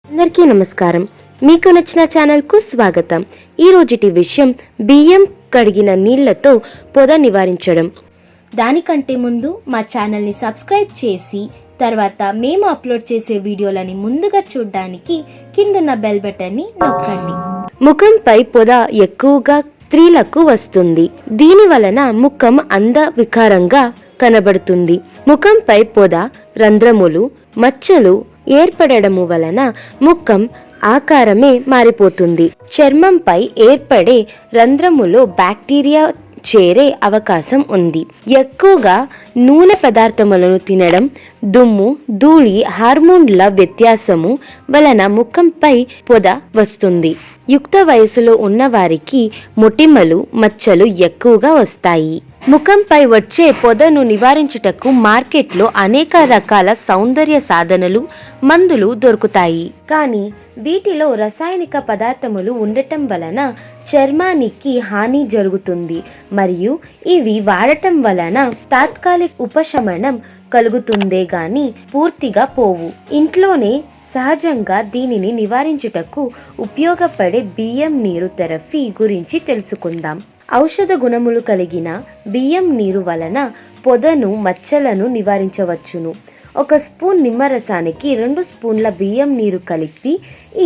అందరికీ నమస్కారం. మీకు నచ్చిన ఛానల్కు స్వాగతం. ఈ రోజుటి విషయం బియ్యం కడిగిన నీళ్లతో పొద నివారించడం. దానికంటే ముందు మా ఛానల్ని సబ్స్క్రైబ్ చేసి తర్వాత మేము అప్లోడ్ చేసే వీడియోలని ముందుగా చూడడానికి కిందున్న బెల్ బటన్ని నొక్కండి. ముఖంపై పొద ఎక్కువగా స్త్రీలకు వస్తుంది. దీని వలన ముఖం అందవికారంగా కనబడుతుంది. ముఖంపై పొద, రంధ్రములు, మచ్చలు ఏర్పడము వలన ముఖం ఆకారమే మారిపోతుంది. చర్మంపై ఏర్పడే రంధ్రములో బ్యాక్టీరియా చేరే అవకాశం ఉంది. ఎక్కువగా నూనె పదార్థములను తినడం, దుమ్ము, ధూళి, హార్మోన్ల వ్యత్యాసము వలన ముఖంపై పొద వస్తుంది. యుక్త వయసులో ఉన్న వారికి మొటిమలు, మచ్చలు ఎక్కువగా వస్తాయి. ముఖంపై వచ్చే పొదను నివారించుటకు మార్కెట్లో అనేక రకాల సౌందర్య సాధనలు, మందులు దొరుకుతాయి. కానీ వీటిలో రసాయనిక పదార్థములు ఉండటం వలన చర్మానికి హాని జరుగుతుంది మరియు ఇవి వాడటం వలన తాత్కాలిక ఉపశమనం కలుగుతుందే గాని పూర్తిగా పోవు. ఇంట్లోనే సహజంగా దీనిని నివారించుటకు ఉపయోగపడే బియ్యం నీరు థెరపీ గురించి తెలుసుకుందాం. ఔషధ గుణములు కలిగిన బియ్యం నీరు వలన పొదను, మచ్చలను నివారించవచ్చును. 1 స్పూన్ నిమ్మరసానికి 2 స్పూన్ల బియ్యం నీరు కలిపి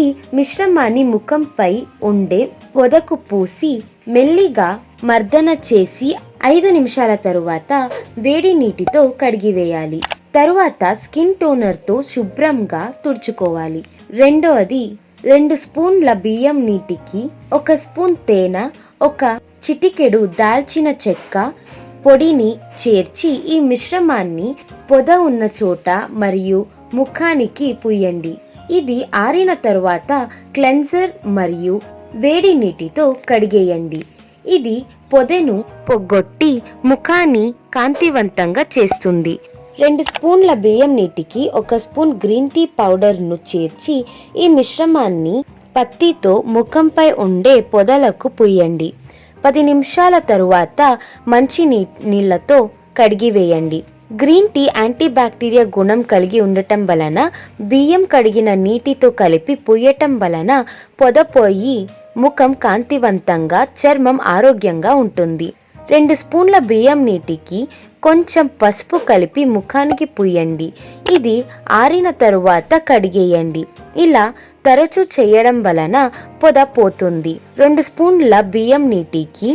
ఈ మిశ్రమాన్ని ముఖంపై ఉండే పొదకు పూసి మెల్లిగా మర్దన చేసి 5 నిమిషాల తరువాత వేడి నీటితో కడిగివేయాలి. తరువాత స్కిన్ టోనర్తో శుభ్రంగా తుడుచుకోవాలి. రెండవది, 2 స్పూన్ల బియ్యం నీటికి 1 స్పూన్ తేనె, 1 చిటికెడు దాల్చిన చెక్క పొడిని చేర్చి ఈ మిశ్రమాన్ని పొద ఉన్న చోట మరియు ముఖానికి పూయండి. ఇది ఆరిన తరువాత క్లెన్జర్ మరియు వేడి నీటితో కడిగేయండి. ఇది పొదను పొగొట్టి ముఖాన్ని కాంతివంతంగా చేస్తుంది. 2 స్పూన్ల బియ్యం నీటికి 1 స్పూన్ గ్రీన్ టీ పౌడర్ను చేర్చి ఈ మిశ్రమాన్ని పత్తితో ముఖంపై ఉండే పొదలకు పూయండి. 10 నిమిషాల తరువాత మంచి నీళ్లతో కడిగివేయండి. గ్రీన్ టీ యాంటీబ్యాక్టీరియా గుణం కలిగి ఉండటం వలన బియ్యం కడిగిన నీటితో కలిపి పూయటం వలన పొద పోయి ముఖం కాంతివంతంగా, చర్మం ఆరోగ్యంగా ఉంటుంది. 2 స్పూన్ల బియ్యం నీటికి కొంచెం పసుపు కలిపి ముఖానికి పూయండి. ఇది ఆరిన తరువాత కడిగేయండి. ఇలా తరచూ చేయడం వలన పొద పోతుంది. 2 స్పూన్ల బియ్యం నీటికి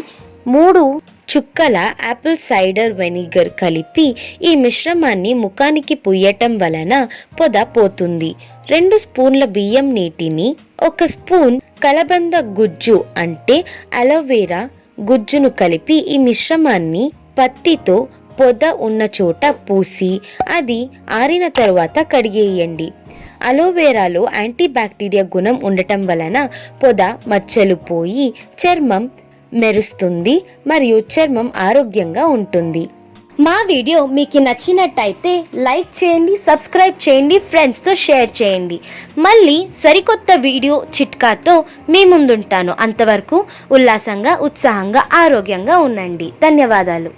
3 చుక్కల యాపిల్ సైడర్ వెనిగర్ కలిపి ఈ మిశ్రమాన్ని ముఖానికి పూయటం వలన పొద పోతుంది. 2 స్పూన్ల బియ్యం నీటిని 1 స్పూన్ కలబంద గుజ్జు అంటే అలోవెరా గుజ్జును కలిపి ఈ మిశ్రమాన్ని పత్తితో పొద ఉన్న చోట పూసి అది ఆరిన తరువాత కడిగేయండి. అలోవెరాలో యాంటీబ్యాక్టీరియా గుణం ఉండటం వలన పొద, మచ్చలు పోయి చర్మం మెరుస్తుంది మరియు చర్మం ఆరోగ్యంగా ఉంటుంది. మా వీడియో మీకు నచ్చినట్టయితే లైక్ చేయండి, సబ్స్క్రైబ్ చేయండి, ఫ్రెండ్స్తో షేర్ చేయండి. మళ్ళీ సరికొత్త వీడియో చిట్కాతో మీ ముందుంటాను. అంతవరకు ఉల్లాసంగా, ఉత్సాహంగా, ఆరోగ్యంగా ఉండండి. ధన్యవాదాలు.